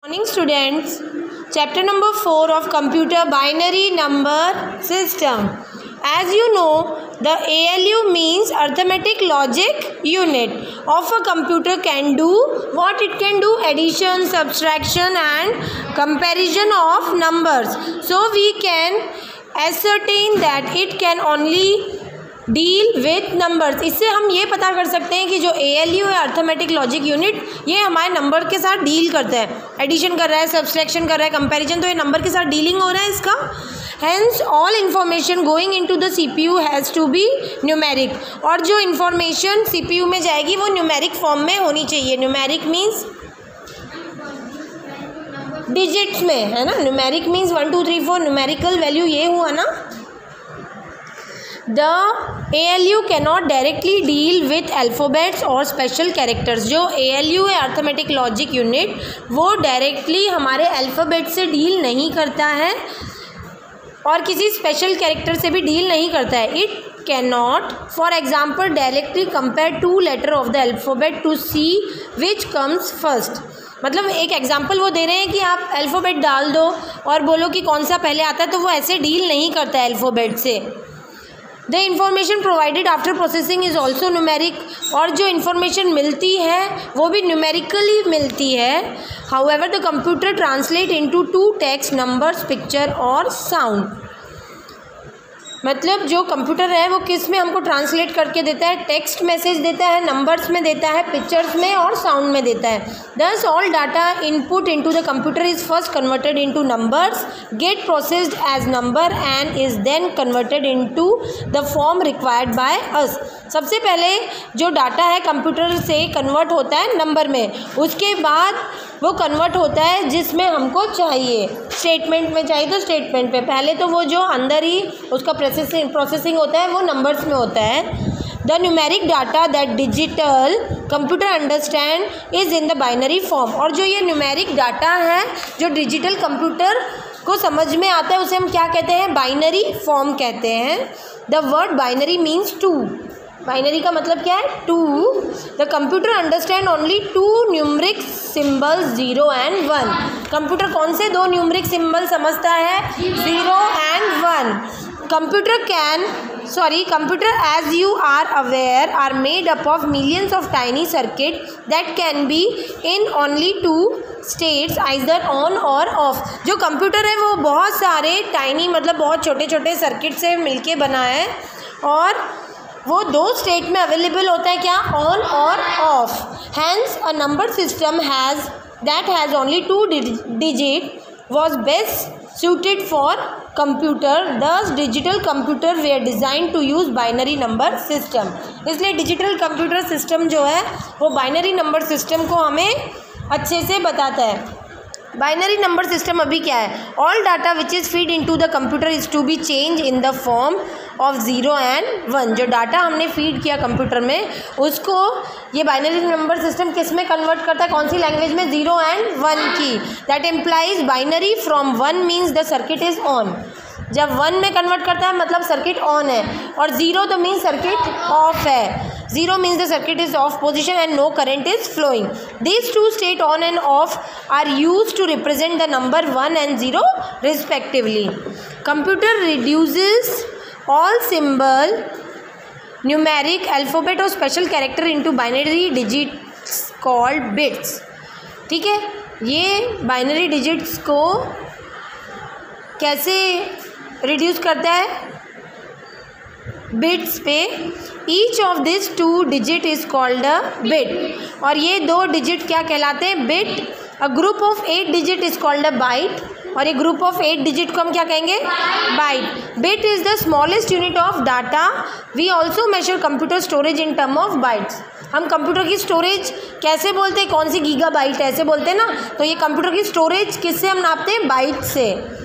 Morning students, chapter number 4 of computer binary number system. As you know, the ALU means arithmetic logic unit of a computer can do what it can do: addition, subtraction and comparison of numbers. So we can ascertain that it can only deal with numbers. इससे हम ये पता कर सकते हैं कि जो ALU है अर्थमेटिक लॉजिक यूनिट, ये हमारे नंबर के साथ डील करता है, एडिशन कर रहा है, सब्सट्रैक्शन कर रहा है, कंपैरिजन, तो ये नंबर के साथ डीलिंग हो रहा है इसका। Hence all information going into the CPU has to be numeric, और जो इन्फॉर्मेशन CPU में जाएगी वो न्यूमेरिक फॉर्म में होनी चाहिए। न्यूमेरिक मीन्स डिजिट्स में, है ना। न्यूमेरिक मीन्स 1 2 3 4, न्यूमेरिकल वैल्यू ये हुआ ना। The ALU cannot directly deal with alphabets और special characters। जो ALU है अर्थमेटिक लॉजिक यूनिट, वो डायरेक्टली हमारे अल्फ़ाबेट से डील नहीं करता है और किसी स्पेशल कैरेक्टर से भी डील नहीं करता है। It can not for example directly compare 2 letter of the alphabet to see which comes first. मतलब एक एग्जाम्पल वो दे रहे हैं कि आप अल्फ़ाबेट डाल दो और बोलो कि कौन सा पहले आता है, तो वो ऐसे डील नहीं करता है अल्फ़ाबेट से। The information provided after processing is also numeric, और जो इन्फॉर्मेशन मिलती है वो भी न्यूमेरिकली मिलती है। However the computer translate into 2 text, numbers, picture और साउंड। मतलब जो कंप्यूटर है वो किस में हमको ट्रांसलेट करके देता है? टेक्स्ट मैसेज देता है, नंबर्स में देता है, पिक्चर्स में और साउंड में देता है। Thus all data input into the computer is first converted into numbers, get processed as number and is then converted into the form required by us. सबसे पहले जो डाटा है कंप्यूटर से कन्वर्ट होता है नंबर में, उसके बाद वो कन्वर्ट होता है जिसमें हमको चाहिए। स्टेटमेंट में चाहिए तो स्टेटमेंट पे, पहले तो वो जो अंदर ही उसका प्रोसेसिंग होता है वो नंबर्स में होता है। The numeric data that digital computer understand is in the binary form. और जो ये न्यूमेरिक डाटा है जो डिजिटल कंप्यूटर को समझ में आता है, उसे हम क्या कहते हैं? बाइनरी फॉर्म कहते हैं। The word binary means 2। Binary का मतलब क्या है? 2। The computer understand only 2 numeric symbols 0 and 1। Computer कौन से 2 न्यूमरिक सिम्बल समझता है? 0 and 1। Computer as you are aware are made up of millions of tiny circuits that can be in only 2 states, either on or off। जो computer है वो बहुत सारे tiny मतलब बहुत छोटे छोटे सर्किट से मिलके बना है, और वो 2 स्टेट में अवेलेबल होता है, क्या? ऑन और off. Hence a number system that has only 2 digits was best suited for computer। Thus digital computer were designed to use binary number system। इसलिए डिजिटल कंप्यूटर सिस्टम जो है वो बाइनरी नंबर सिस्टम को हमें अच्छे से बताता है। बाइनरी नंबर सिस्टम अभी क्या है? All data which is feed into the computer is to be change in the form of 0 and 1। जो डाटा हमने फीड किया कंप्यूटर में, उसको ये बाइनरी नंबर सिस्टम किस में कन्वर्ट करता है? कौन सी लैंग्वेज में? 0 एंड 1 की। That implies binary from 1 means the circuit is on. जब 1 में कन्वर्ट करता है मतलब सर्किट ऑन है, और 0 तो मीन्स सर्किट ऑफ है। 0 means the circuit is off position and no current is flowing। These 2 state on and off are used to represent the number 1 and 0 respectively। Computer reduces all symbol, numeric, alphabet और special character into binary digits called bits। ठीक है, ये binary digits को कैसे reduce करता है? Bits पे। Each of this 2 digit is called a bit. और ये 2 डिजिट क्या कहलाते हैं? Bit. A group of 8 digit is called a byte, और ये ग्रुप ऑफ 8 डिजिट को हम क्या कहेंगे? Byte. Bit is the smallest unit of data. We also measure computer storage in term of bytes. हम कंप्यूटर की स्टोरेज कैसे बोलते हैं? कौन सी गीगाबाइट ऐसे बोलते हैं ना, तो ये कंप्यूटर की स्टोरेज किससे हम नापते हैं? बाइट से।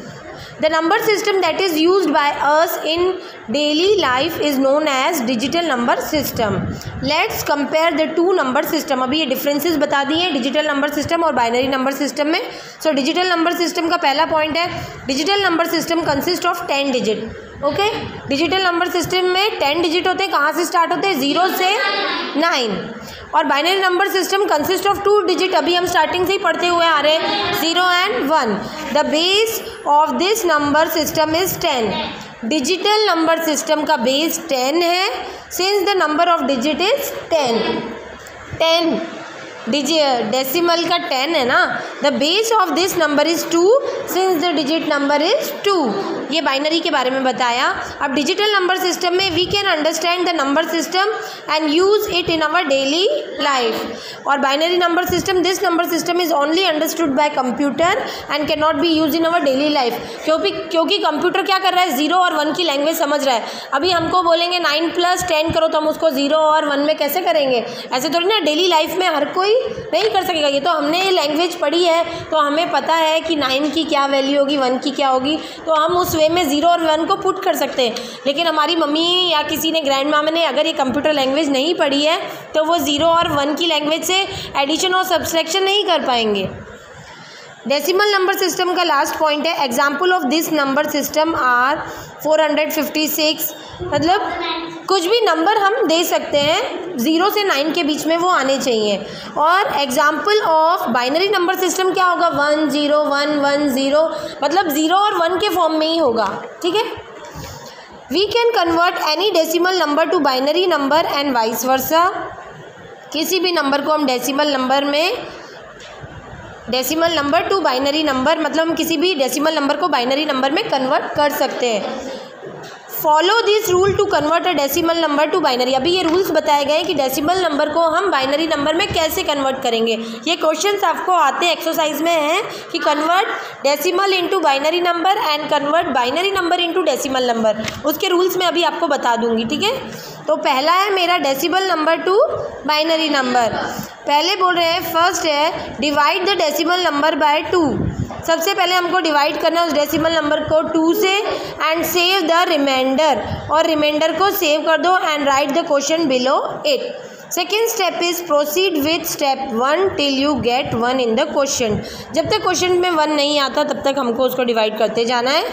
The number system that is used by us in daily life is known as digital number system। Let's compare the 2 number system। अभी ये differences बता दिए डिजिटल नंबर सिस्टम और बाइनरी नंबर सिस्टम में। सो डिजिटल नंबर सिस्टम का पहला point है, digital number system consist of 10 digit. Okay, digital number system में 10 डिजिट होते हैं। कहाँ से स्टार्ट होते हैं? 0 से 9। और binary number system consist of 2 digit. अभी हम स्टार्टिंग से ही पढ़ते हुए आ रहे हैं, 0 1. The base of this number system is 10. Digital number system का बेस 10 है, since the number of digit is 10 decimal का 10 है ना. The base of this number is 2 since the digit number is 2. ये बाइनरी के बारे में बताया. अब डिजिटल नंबर सिस्टम में we can understand the number system and use it in our daily life. और binary number system, this number system is only understood by computer and can not be use in our daily life. क्योंकि computer क्या कर रहा है, 0 और 1 की language समझ रहा है. अभी हमको बोलेंगे 9 + 10 करो तो हम उसको 0 और 1 में कैसे करेंगे. ऐसे थोड़ी ना डेली लाइफ में हर कोई नहीं कर सकेगा. ये तो हमने लैंग्वेज पढ़ी है तो हमें पता है कि 9 की क्या वैल्यू होगी, 1 की क्या होगी, तो हम उस वे में 0 और 1 को पुट कर सकते हैं. लेकिन हमारी मम्मी या किसी ने ग्रैंड मामा ने अगर ये कंप्यूटर लैंग्वेज नहीं पढ़ी है तो वो 0 और 1 की लैंग्वेज से एडिशन और सब्सट्रैक्शन नहीं कर पाएंगे. डेसिमल नंबर सिस्टम का लास्ट पॉइंट है, example of this number system are 456. मतलब कुछ भी नंबर हम दे सकते हैं, 0 से 9 के बीच में वो आने चाहिए. और example of binary number system क्या होगा, 1 0 1 1 0, मतलब 0 और 1 के फॉर्म में ही होगा. ठीक है. We can convert any decimal number to binary number and vice versa. किसी भी नंबर को हम decimal number to binary number, मतलब हम किसी भी डेसिमल नंबर को बाइनरी नंबर में कन्वर्ट कर सकते हैं. Follow this rule to convert a decimal number to binary. अभी ये रूल्स बताए गए हैं कि डेसिमल नंबर को हम बाइनरी नंबर में कैसे कन्वर्ट करेंगे. ये क्वेश्चंस आपको आते हैं, एक्सरसाइज में हैं कि convert decimal into binary number and convert binary number into decimal number. उसके रूल्स मैं अभी आपको बता दूंगी. ठीक है. तो पहला है मेरा decimal number to binary number. पहले बोल रहे हैं, फर्स्ट है divide the decimal number by 2. सबसे पहले हमको डिवाइड करना है उस डेसिमल नंबर को 2 से एंड सेव द रिमाइंडर, और रिमाइंडर को सेव कर दो and right the question below it. Second step is proceed with step 1 till you get 1 in the question. जब तक क्वेश्चन में 1 नहीं आता तब तक हमको उसको डिवाइड करते जाना है.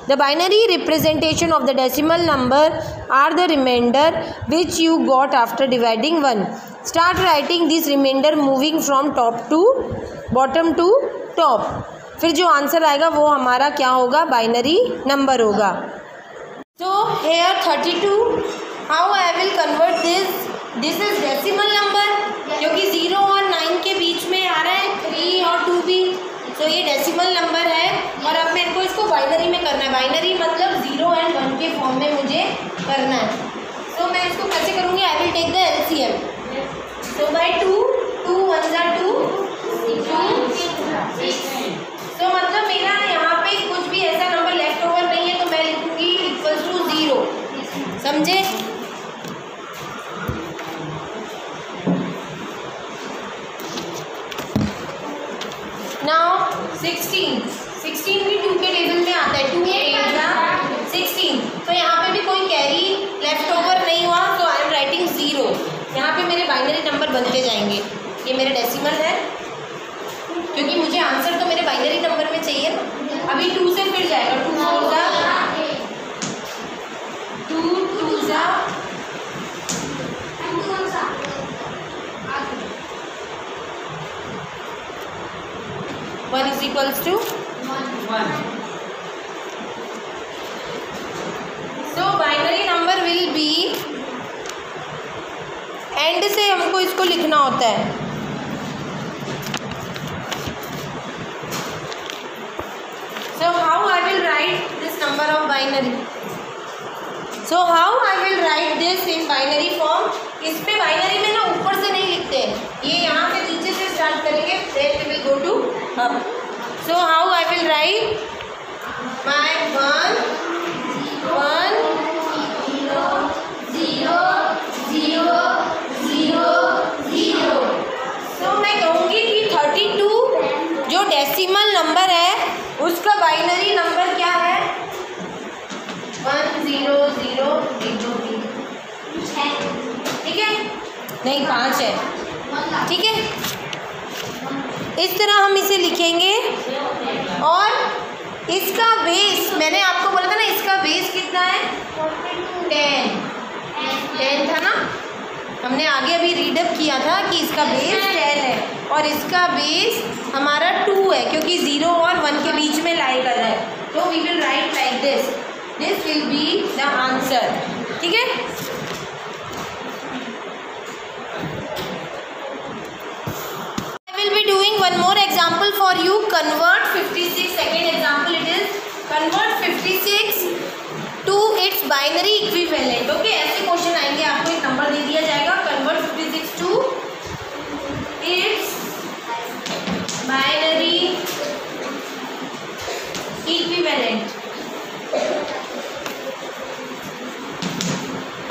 The binary representation of the decimal number are the remainder which you got after dividing 1. Start writing this remainder moving from top to bottom to top. फिर जो आंसर आएगा वो हमारा क्या होगा, बाइनरी नंबर होगा. तो here 32, how I will convert this is decimal number, क्योंकि 0 और 9 के बीच में आ रहा है 3 और 2 भी, तो ये डेसिमल नंबर है. और अब मेरे को इसको बाइनरी में करना है. बाइनरी मतलब 0 और 1 के फॉर्म में मुझे करना है. तो मैं इसको कैसे करूँगी, I will take the LCM. तो बाई 2 1 2 तो मतलब मेरा यहाँ पे कुछ भी ऐसा नंबर लेफ्ट ओवर नहीं है, तो मैं लिखूँगी इक्वल्स टू 0. समझे. नाउ 16 भी 2 के टेबल में आता है. 2 8 16. तो यहाँ पे भी कोई कैरी लेफ्ट ओवर नहीं हुआ, तो आई एम राइटिंग 0. यहाँ पे मेरे बाइनरी नंबर बनते जाएंगे. ये मेरे डेसिमल है, क्योंकि मुझे आंसर तो मेरे बाइनरी नंबर में चाहिए ना. अभी 2 से फिर जाएगा. 2 4 2 2 1 is equals to 1. So binary number will be, and से हमको इसको लिखना होता है. So how I will write this number of binary? So how I will write this in binary form? इस पे बाइनरी में ना ऊपर से नहीं लिखते, ये यहाँ से नीचे से स्टार्ट करेंगे, then we will go to up. So how I will write my 1 1 0 0 0 0. तो मैं कहूँगी कि 32 जो डेसिमल नंबर है उसका बाइनरी नंबर क्या है, 1 0 0 0 3. ठीक है, नहीं 5 है. ठीक है, इस तरह हम इसे लिखेंगे. और इसका बेस मैंने आपको बोला था ना, इसका बेस कितना है, 10 था ना. हमने आगे अभी रीडअप किया था कि इसका बेस 10 है और इसका बेस हमारा 2 है, क्योंकि 0 और 1 will be the answer. ठीक है. I will be doing one more example for you. Convert 56. Second example it is convert 56 to its binary equivalent. Okay, ऐसे क्वेश्चन आएंगे, आपको एक नंबर दे दिया जाएगा. Convert 56 to its binary equivalent.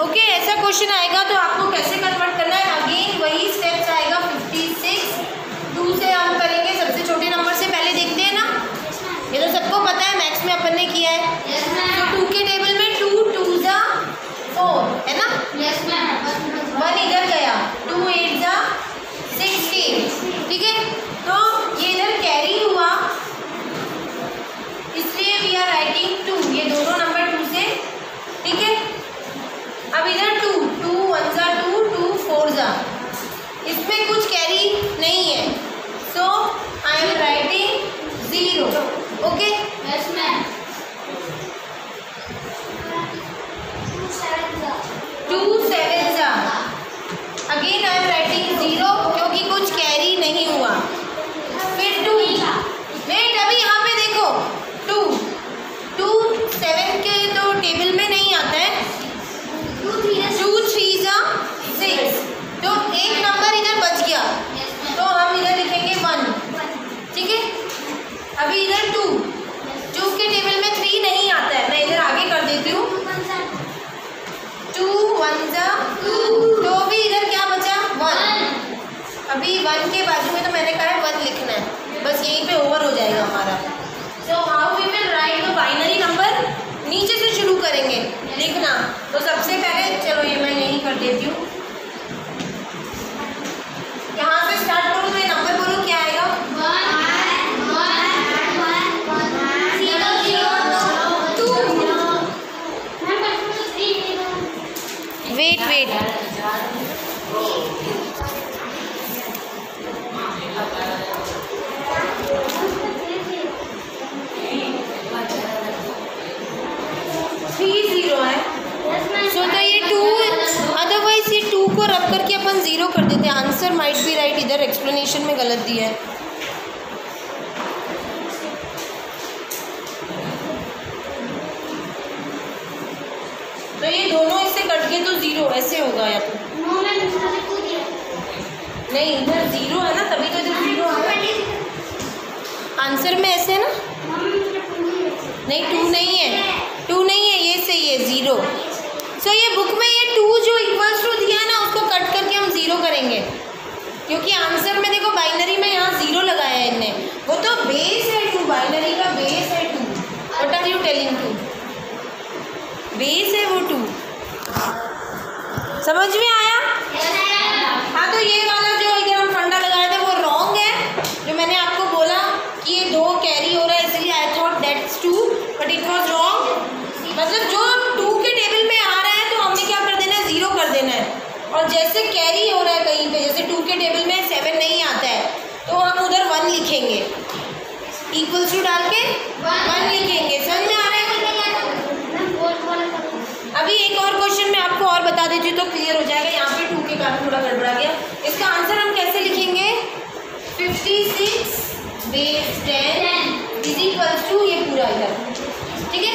Okay, ऐसा question आएगा तो आपको कैसे कन्वर्ट करना है. अगेन वही स्टेप्स आएगा. 56 2 से हम करेंगे. सबसे छोटे नंबर से पहले देखते हैं ना. ये तो सबको पता है, मैथ्स में अपन ने किया है. तो 2 के टेबल में 2 2 जा 4 है ना. 1 इधर गया. 2 8 जा 16. ठीक है. तो ये इधर कैरी हुआ, इसलिए वी आर राइटिंग 2. ये दोनों नंबर 2 से. ठीक है. अब इधर 2 2 1 जा 2 2 4 जा, इसमें कुछ कैरी नहीं है, सो आई एम राइटिंग 0. ओके. 2 7 जा, अगेन आई एम राइटिंग 0 क्योंकि कुछ कैरी नहीं हुआ. फिर 2 वेट, अभी यहाँ पे देखो 2 2 7 के तो टेबल में नहीं आता है. 2 3 जा 6, तो एक नंबर इधर बच गया, तो हम इधर लिखेंगे 1. ठीक है. अभी इधर 2 के टेबल में 3 नहीं आता है, मैं इधर आगे कर देती हूँ. 2 1 जा 2, तो भी इधर क्या बचा 1. अभी 1 के बाजू में तो मैंने कहा है 1 लिखना है, बस यहीं पे ओवर हो जाएगा हमारा. So how we will write the binary number. नीचे से शुरू करेंगे लिखना. तो सबसे पहले चलो ये मैं यहीं कर देती हूँ. यहाँ से स्टार्ट करो तो ये नंबर बोलो क्या आएगा. 1 वेट 3 0 है. सो तो ये 2, अदरवाइज ये 2 को रब करके अपन 0 कर देते हैं. Answer might be right. इधर एक्सप्लेनेशन में गलत दिया है. तो ये दोनों इससे कट गए तो 0 ऐसे होगा या तो नहीं. इधर 0 है ना, तभी तो इधर 0 है. आंसर में ऐसे है ना. नहीं 2 नहीं है, 2 नहीं है, ये सही है 0. सो ये बुक में ये 2 जो इक्वल्स टू दिया है ना, उसको कट करके हम 0 करेंगे, क्योंकि आंसर में देखो बाइनरी में यहाँ 0 लगाया है इनने. वो तो बेस है 2, बाइनरी का बेस है 2. What are you telling. 2 base है वो 2. समझ में आया. हाँ, तो ये वाला जो इधर हम फंडा लगाए थे वो रॉन्ग है. जो मैंने आपको बोला कि ये 2 कैरी हो रहा है, इसलिए I thought that's 2, but it was wrong. मतलब जो 2 के टेबल में आ रहा है तो हमने क्या कर देना है 0 कर देना है. और जैसे कैरी हो रहा है कहीं पे, जैसे 2 के टेबल में 7 नहीं आता है, तो हम उधर 1 लिखेंगे. इक्वल्स टू डाल के 1 लिखेंगे. समझ में आ रहा है. अभी एक और क्वेश्चन मैं आपको और बता देती हूँ तो क्लियर हो जाएगा. यहाँ पे 2 के कारण थोड़ा गड़बड़ा गया. इसका आंसर हम कैसे लिखेंगे. 56 बेस 10 इज इक्वल्स टू ये पूरा इधर. ठीक है.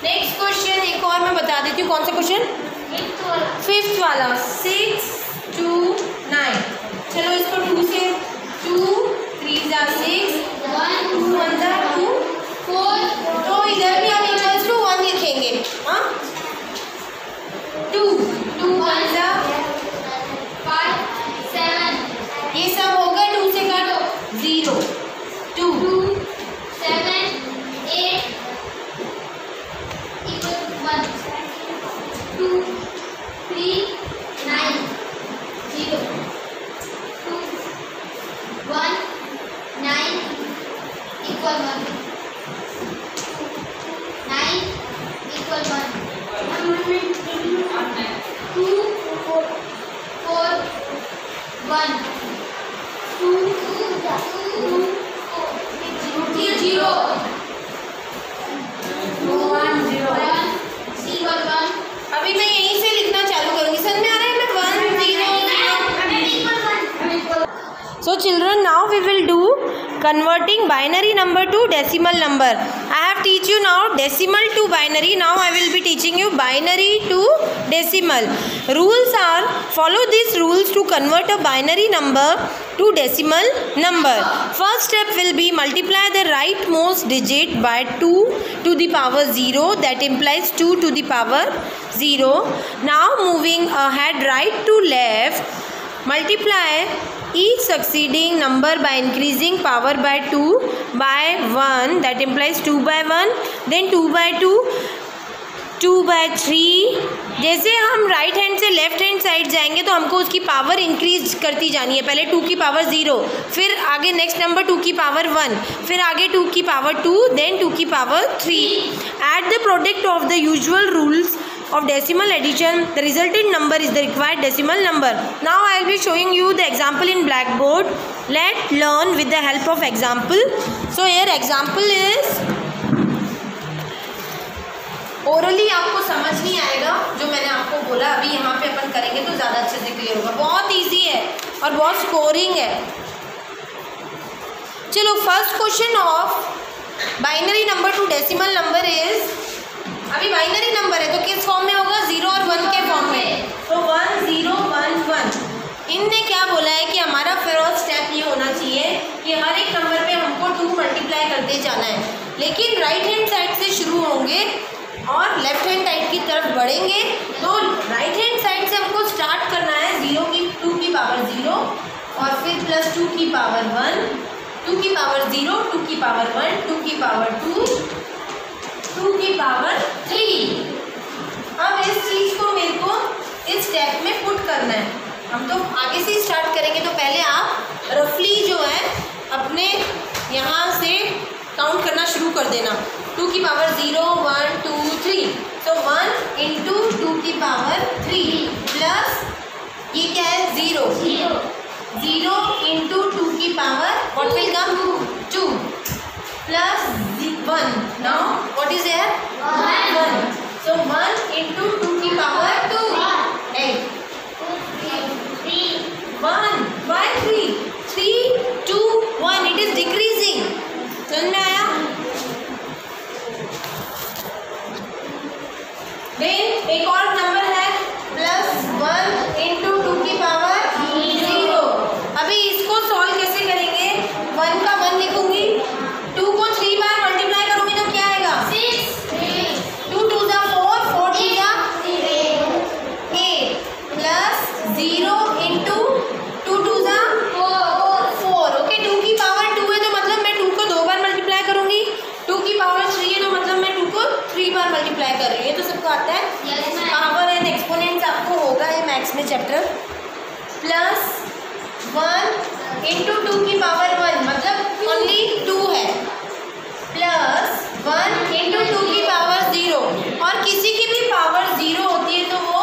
नेक्स्ट क्वेश्चन एक और मैं बता देती हूँ. कौन सा क्वेश्चन. 5th वाला. 6 2 9. चलो इसको 2 से 2 3 जा 6 1 2 1 जा 2 4. तो इधर भी हम इक्वल्स टू 1 लिखेंगे. हाँ 2 2 1 जा 5 7. ये सब हो गए. 2 से काटो 0 2 7 8 1 2 3 9 0 2 1 9 equal 1 9 equal 1 2 4 1 2 2 children, now we will do converting binary number to decimal number. I have teach you now decimal to binary. Now I will be teaching you binary to decimal. Rules are, follow these rules to convert a binary number to decimal number. First step will be multiply the rightmost digit by 2 to the power 0. That implies 2 to the power 0. Now moving ahead right to left, multiply each succeeding number by increasing power by 2 by 1. That implies 2 by 1, then 2 by 2, 2 by 3. जैसे हम right hand से left hand side जाएंगे तो हमको उसकी power increase करती जानी है. पहले 2 की पावर 0, फिर आगे नेक्स्ट नंबर 2 की पावर 1, फिर आगे 2 की पावर 2, देन 2 की power 3. Add the product of the usual rules of decimal addition. The resultant number is the required decimal number. Now I will be showing you the example in blackboard. Let's learn with the help of example. So here example is, orally आपको समझ नहीं आएगा जो मैंने आपको बोला. अभी यहाँ पे अपन करेंगे तो ज़्यादा अच्छे से क्लियर होगा. बहुत ईजी है और बहुत स्कोरिंग है. चलो first question of binary number two decimal number is, अभी बाइनरी नंबर है तो किस फॉर्म में होगा, 0 और 1 के फॉर्म में. तो 1 0 1 1. इनने क्या बोला है कि हमारा फर्स्ट स्टेप ये होना चाहिए कि हर एक नंबर पे हमको 2 मल्टीप्लाई करते जाना है. लेकिन राइट हैंड साइड से शुरू होंगे और लेफ्ट हैंड साइड की तरफ बढ़ेंगे. तो राइट हैंड साइड से हमको स्टार्ट करना है 2 की पावर 0 और फिर प्लस 2 की पावर 1, 2 की पावर 0, 2 की पावर 1, 2 की पावर 2, 2 की पावर 3. अब इस चीज़ को मेरे को इस स्टेप में पुट करना है. हम तो आगे से स्टार्ट करेंगे तो पहले आप रफली जो है अपने यहाँ से काउंट करना शुरू कर देना. 2 की पावर 0 1 2 3. तो 1 इंटू 2 की पावर 3 प्लस ये क्या है 0 इंटू 2 की power what will come 2 plus 1. Now what is there 1. So 1 into 2 की पावर 2 8 1 by 3 3 2 1. It is decreasing. समझ में आया. Then एक और नंबर है प्लस 1 into 2 की पावर 0. अभी इसको सॉल्व कैसे करेंगे, 1 का 1 लिखूंगी, 2 को 3 बार मल्टीप्लाई करूंगी तो क्या आएगा 6. 2 2 जा 4, 4 3 जा 8 प्लस 0 इंटू 2 2 जा 4. ओके 2 की पावर 2 है तो मतलब मैं 2 को 2 बार मल्टीप्लाई करूंगी. 2 की पावर 3 है तो मतलब मैं 2 को 3 बार मल्टीप्लाई कर रही हूँ. ये तो सबको आता है. पावर एंड एक्सपोनेंट्स आपको होगा ये मैथ्स में चैप्टर. प्लस 1 इंटू 2 की पावर 1 मतलब ओनली 2 है, प्लस 1 इंटू 2 की पावर 0. और किसी की भी पावर 0 होती है तो वो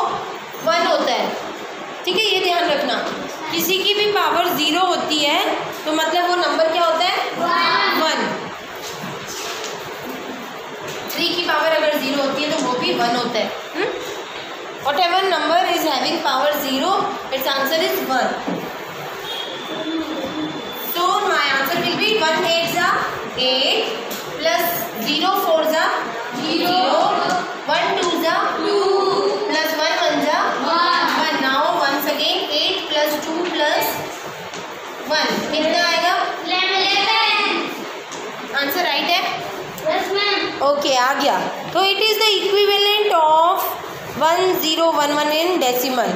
1 होता है. ठीक है, ये ध्यान रखना. किसी की भी पावर 0 होती है तो मतलब वो नंबर क्या होता है 1. 3 की पावर अगर 0 होती है तो वो भी 1 होता है. Whatever number is having power 0, its answer is 1. So my answer will be 1 8 जा 8 plus 0 4 जा 0 1 2 जा 2 plus 1 1 जा 1. Now once again 8 plus 2 plus 1 कितना आएगा 11. आंसर राइट है. Yes ma'am. ओके आ गया. तो it is the equivalent of 1011 in decimal.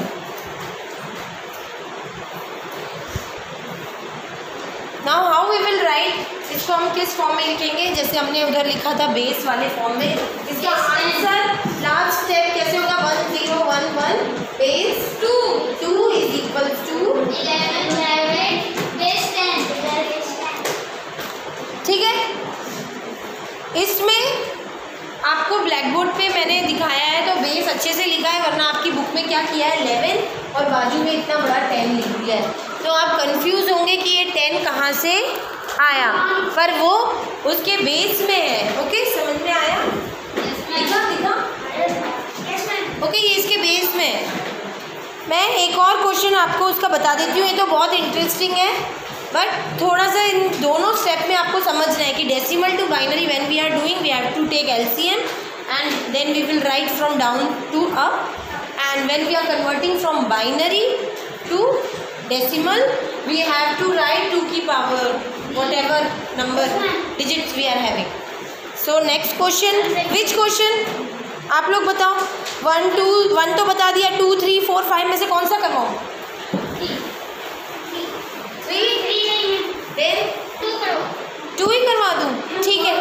Now how we will write, इसको हम किस फॉर्म में लिखेंगे, जैसे हमने उधर लिखा था बेस वाले फॉर्म में. इसका आंसर लास्ट स्टेप कैसे होगा 1011 base 2 is equal to 11 base 10. ठीक है, इसमें आपको ब्लैक बोर्ड पे मैंने दिखाया है तो बेस अच्छे से लिखा है, वरना आपकी बुक में क्या किया है 11 और बाजू में इतना बड़ा 10 लिख दिया है. तो आप कंफ्यूज होंगे कि ये 10 कहाँ से आया, पर वो उसके बेस में है. ओके समझ में आया. दिखा ओके ये इसके बेस में. मैं एक और क्वेश्चन आपको उसका बता देती हूँ, ये तो बहुत इंटरेस्टिंग है. बट थोड़ा सा इन दोनों स्टेप में आपको समझना है कि decimal to binary when we are doing we have to take LCM and then we will write from down to up, and when we are converting from binary to decimal we have to write 2 की power whatever number digits we are having. So next question, which question आप लोग बताओ. 1 2 1 तो बता दिया, 2 3 4 5 में से कौन सा करवाऊँ? 3 2 ही करवा दूँ, ठीक है.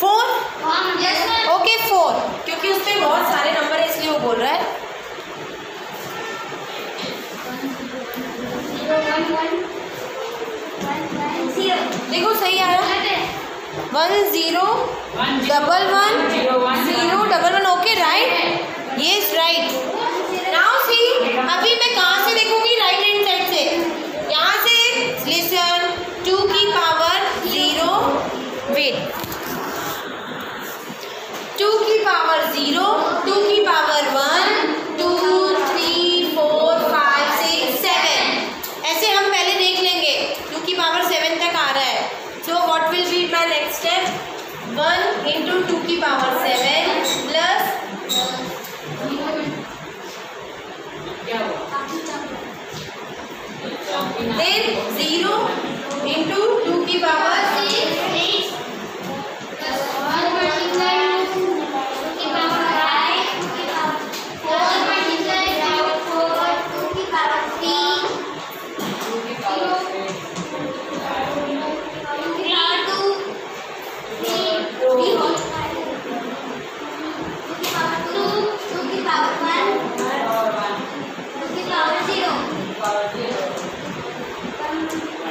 4 ओके 4 क्योंकि उसमें बहुत सारे नंबर है इसलिए वो बोल रहा है. देखो सही आया. 1 0 1 1 0 1 1 okay right. Yes right. Now see अभी मैं कहाँ से देखूंगी? राइट हैंड साइड से. यहाँ से लिसन. 2 की पावर 0 वेट 2 की पावर 0 2 की पावर 1 2 3 4 5 6 7 ऐसे हम पहले देख लेंगे. 2 की पावर 7 तक आ रहा है. So what will be my next step? 1 into 2 की पावर 7 प्लस देन 0 इंटू 2 की पावर 6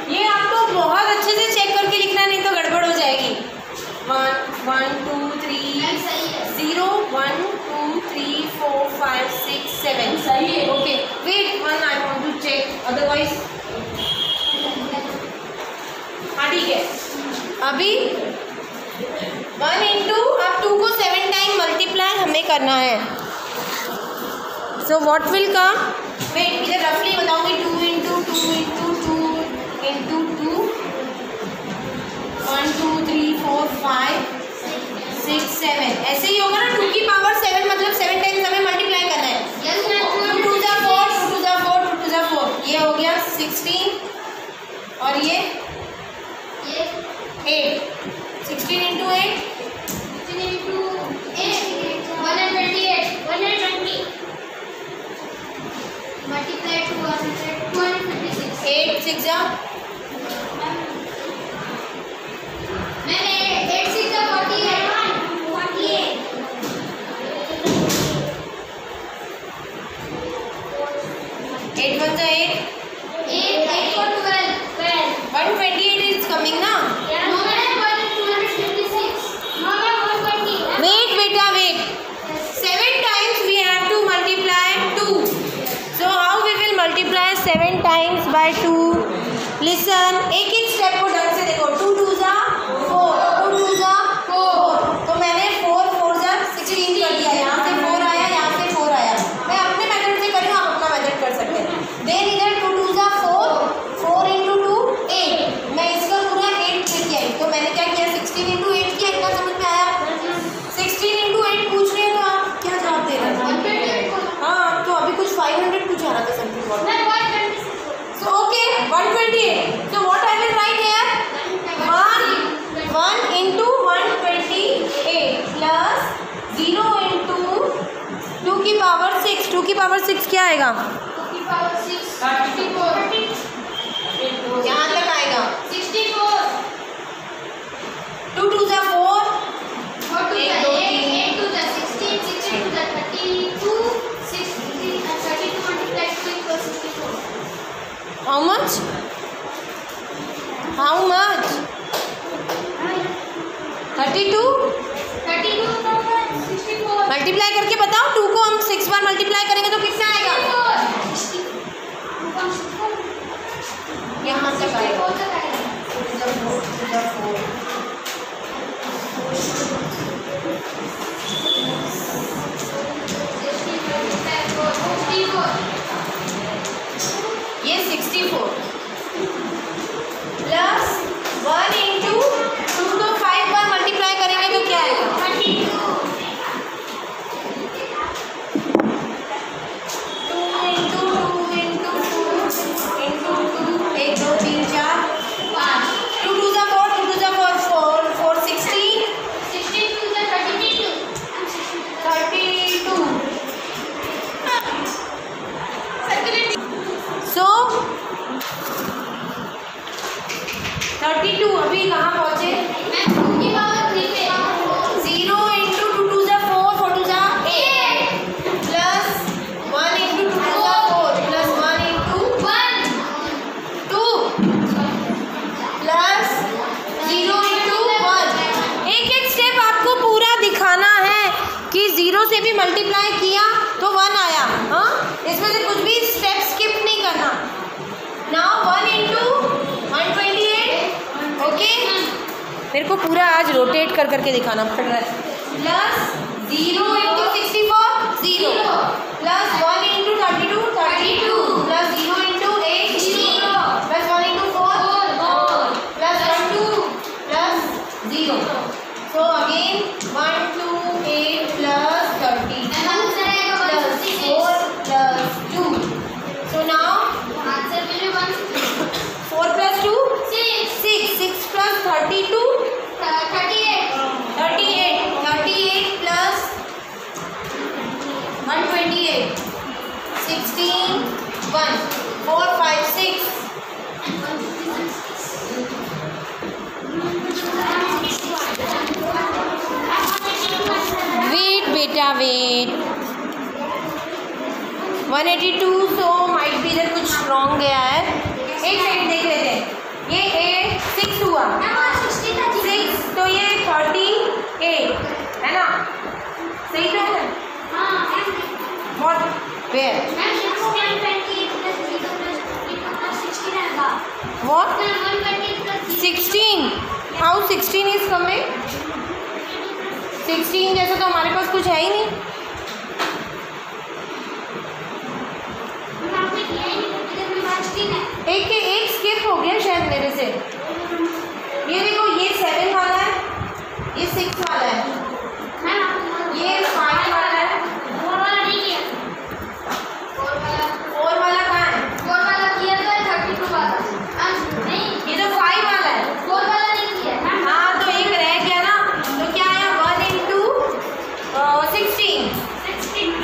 ये आपको बहुत अच्छे से चेक करके लिखना, नहीं तो गड़बड़ हो जाएगी. 1 1 2 3 0 1 2 3 4 5 6 7 सही है. Okay wait 1 I want to check otherwise. हाँ ठीक है. अभी 1 इंटू अब 2 को 7 टाइम मल्टीप्लाई हमें करना है. So what will come? Wait इधर रफली बताऊंगी. 2 इंटू 2 इंटू 2 इंटू 2 1 2 3 4 5 6 7 ऐसे ही होगा ना. 2 की पावर 7 मतलब 7 टाइम्स हमें मल्टीप्लाई करना है. 2 2 जा 4 2 2 जा 4 2 2 जा 4 ये हो गया 16 और ये 8 16 इंटू 8 multiply 256 8 6 जा 8 6 जा 48 8 1 जा 8 8 for 12 128 is coming ना. no ma'am 256 no ma'am 120 wait बेटा wait. 7 times we have to multiply 2. So how we will multiply 7 times by 2? Listen, एक एक स्टेप को ढंग से देखो. 2 2 जा 4 2 2 जा 4 तो मैंने 4 4 जा 16 कर दिया. यहाँ से 4 आया, यहाँ से 4 आया. मैं अपने मेथड से कर रही हूँ, आप अपना मेथड कर सकते हैं. देन इधर 2 2 जा 4 4 इंटू 2 8 मैं इसका पूरा 8 लेके आई. तो मैंने क्या किया? 16 इंटू 8 किया. इतना समझ में आया? 16 इंटू 8 पूछ रहे हैं तो आप क्या जवाब दे रहे हैं? हाँ तो अभी कुछ 500 पूछा रहा था something. So okay 128. So what I will write here? 1 into 128 plus 0 into 2 की पावर 6. 2 की पावर 6 क्या आएगा? 2 की पावर 6 34 यहाँ तक आएगा. 64 2 2 जा 4 8 2 जा 16 16 2 जा 32 16 32 multiplied 2 equals 64. How much? How much? 32 multiply करके बताओ. 2 को हम 6 बार मल्टीप्लाई करेंगे तो कितना आएगा? यहाँ तक आएगा. ये 64 32 अभी कहाँ पहुँचे? मैं 2 की पावर 3 पे 0 into 2 2 जा 4 4 2 जा 8 plus 1 into 2 2 जा 4 plus 1 into 2 plus 0 into 1। एक एक स्टेप आपको पूरा दिखाना है कि 0 से भी मल्टीप्लाई किया तो 1 आया। हाँ, इसमें से कुछ भी स्टेप स्किप नहीं करना। Now 1 into 128। ओके, मेरे को पूरा आज रोटेट कर करके दिखाना पड़ रहा है। Plus 0 into 64 0 plus 1 into 32 32 plus 0 into 8 0 plus 1 into 4 plus 1 2 plus 0। So again 1 2 8 plus 32 plus 4 plus 2। So now answer will be 4 plus 2 6 6 plus 32 38 38 plus 128 16 1 4 5 6। Wait बेटा वेट 182। सो माइट भी इधर कुछ रॉन्ग गया है। एक सेकंड देख लेते हैं। ये 6 हुआ 6 तो ये 38 है ना? सही तो है? What? Where? What? 16. How 16 is coming? 16 जैसा तो हमारे पास कुछ है ही नहीं। एक स्किप हो गया शायद मेरे से। ये देखो, ये 7 वाला है, ये 6 वाला है, ये 5 वाला है, 4 वाला कहाँ है? ये तो 5 वाला है। हाँ, तो एक रह गया ना, तो क्या आया? 1 into 16।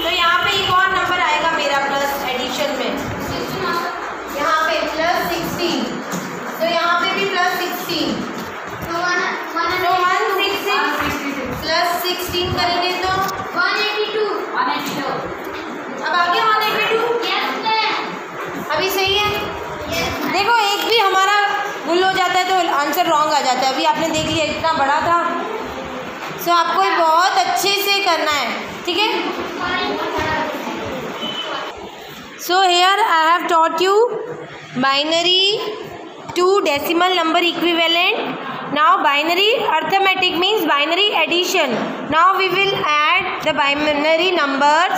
तो यहाँ पे एक और नंबर आएगा मेरा प्लस एडिशन में, यहाँ पे प्लस 16। तो यहाँ पे भी प्लस 16। तो 166 प्लस 16 करेंगे तो 182। अब आ गया 182। अभी सही है? देखो, एक भी हमारा भूल हो जाता है तो आंसर रॉन्ग आ जाता है। अभी आपने देख लिया, इतना बड़ा था। सो आपको ये बहुत अच्छे से करना है, ठीक है? So here I have taught you binary to decimal number equivalent. Now binary arithmetic means binary addition. Now we will add the binary numbers.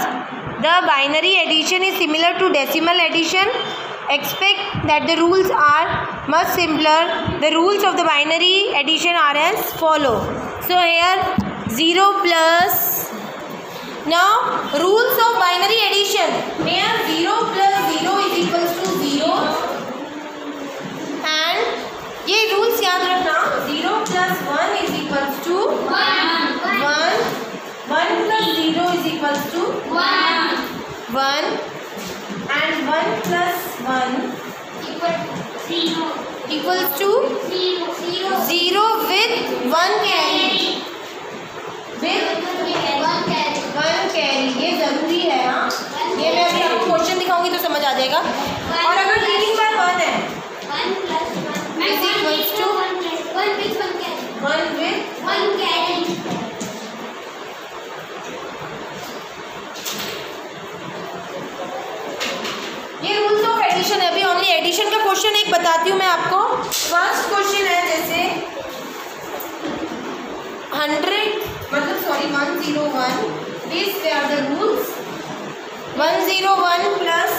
The binary addition is similar to decimal addition. Expect that the rules are much simpler. The rules of the binary addition are as follow. So here 0 plus. Now rules of binary addition. Here 0 plus 0 is equals to 0. And ये rules याद रखना. 0 plus 1 is equals to 1. 1 plus 0 is equals to 1. And 1 plus 1 equals to 0 with 1 carry. With 1 carry. ये जरूरी है। हाँ, ये मैं अभी आपको क्वेश्चन दिखाऊंगी तो समझ आ जाएगा। और अगर लीडिंग बार 1 है, 1 plus 1 is equals to 1 with 1 carry. 1 with 1 carry. ये रूल्स ऑफ एडिशन है। अभी ओनली एडिशन का क्वेश्चन एक बताती हूँ मैं आपको। फर्स्ट क्वेश्चन है जैसे 101 this are the rules. 101 plus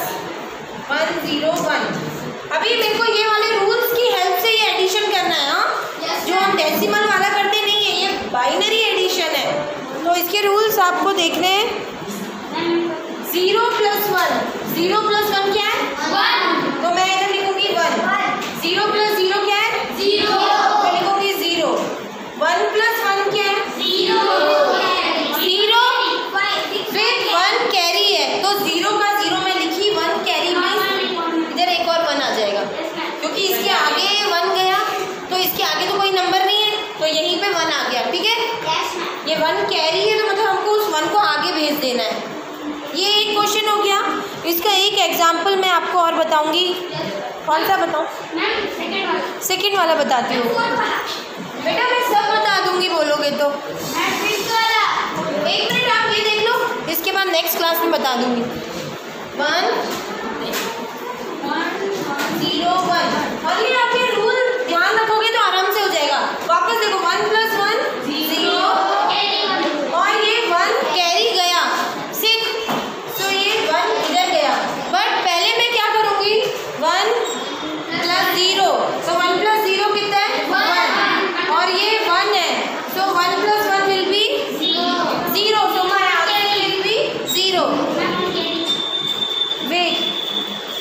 101। अभी मेरे को ये वाले रूल्स की हेल्प से ये एडिशन करना है। हाँ, जो हम डेसिमल वाला करते नहीं है, ये बाइनरी एडिशन है। तो इसके रूल्स आपको देखने हैं। 0 plus 1 क्या है? 1। तो मैं इधर लिखूंगी 1। 0 plus 0 क्या है? 0। मैं लिखूंगी 0। 1 plus 1 क्या है? 0 with 1 कैरी है। तो 0 का 0 में लिखी, 1 कैरी में इधर एक और 1 आ जाएगा, क्योंकि इसके आगे 1 गया तो वन कैरी है तो मतलब हमको उस वन को आगे भेज देना है। ये एक क्वेश्चन हो गया। इसका एक एग्जाम्पल मैं आपको और बताऊंगी। कौन सा बताऊँ? सेकेंड वाला बताती हूँ बेटा, मैं सब बता दूंगी बोलोगे तो। एक मिनट आप ये देख लो, इसके बाद नेक्स्ट क्लास में बता दूंगी। 1 0 1 और ये आप ये रूल ध्यान रखोगे तो आराम से हो जाएगा। वापस देखो 1 + 1 0 और ये 1 कैरी गया सिर्फ, तो ये 1 इधर गया। बट पहले मैं क्या करूँगी 1 + 0, तो 1 + 0 कितना है 1 और ये 1 है, so 1 + 1 will be 0, so my answer will be 0. Wait,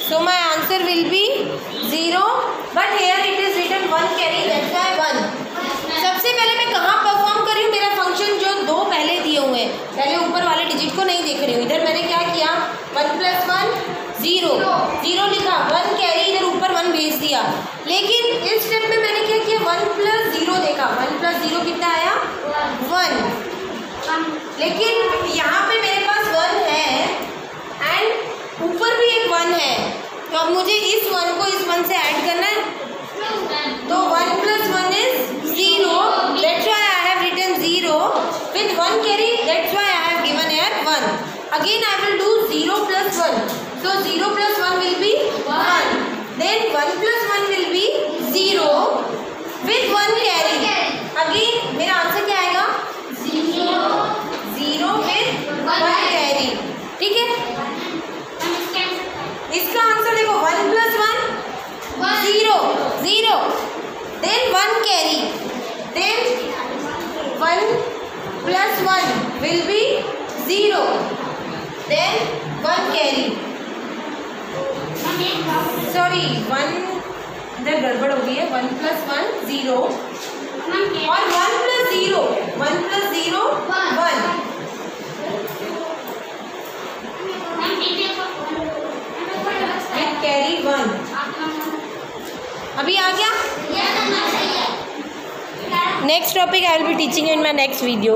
so my answer will be 0, but here it is written 1 carry, that's why 1. सबसे पहले मैं कहाँ परफॉर्म कर रही हूँ, मेरा फंक्शन जो दो पहले दिए हुए हैं, पहले ऊपर वाले डिजिट को नहीं देख रही हूँ। इधर मैंने क्या किया 1 + 1 0 0 लिखा, 1 कैरी इधर ऊपर 1 भेज दिया। लेकिन इस स्टेप में मैंने क्या किया 1 + 0 देखा, 1 + 0 कितना आया 1, लेकिन यहाँ पे मेरे पास 1 है एंड ऊपर भी एक 1 है, तो अब मुझे इस 1 को इस 1 से ऐड करना है, तो 1 + 1 is 0, that's why I have written 0 with 1 carry, that's why I have given here 1. Again I will do 0 + 1, so 0 + 1 will be 1, then 1 + 1 will be 0 with 1 carry. Again मेरा आंसर क्या आएगा 0 with 1 carry, ठीक है। इसका answer देखो 1 + 1 0 0, then 1 carry, then 1 + 1 will be 0, then 1 carry, sorry 1 इधर गड़बड़ हो गई है, 1 + 1 0 और 1 + 0 1 with carry 1। अभी आ गया। Next topic I will be teaching in my next video.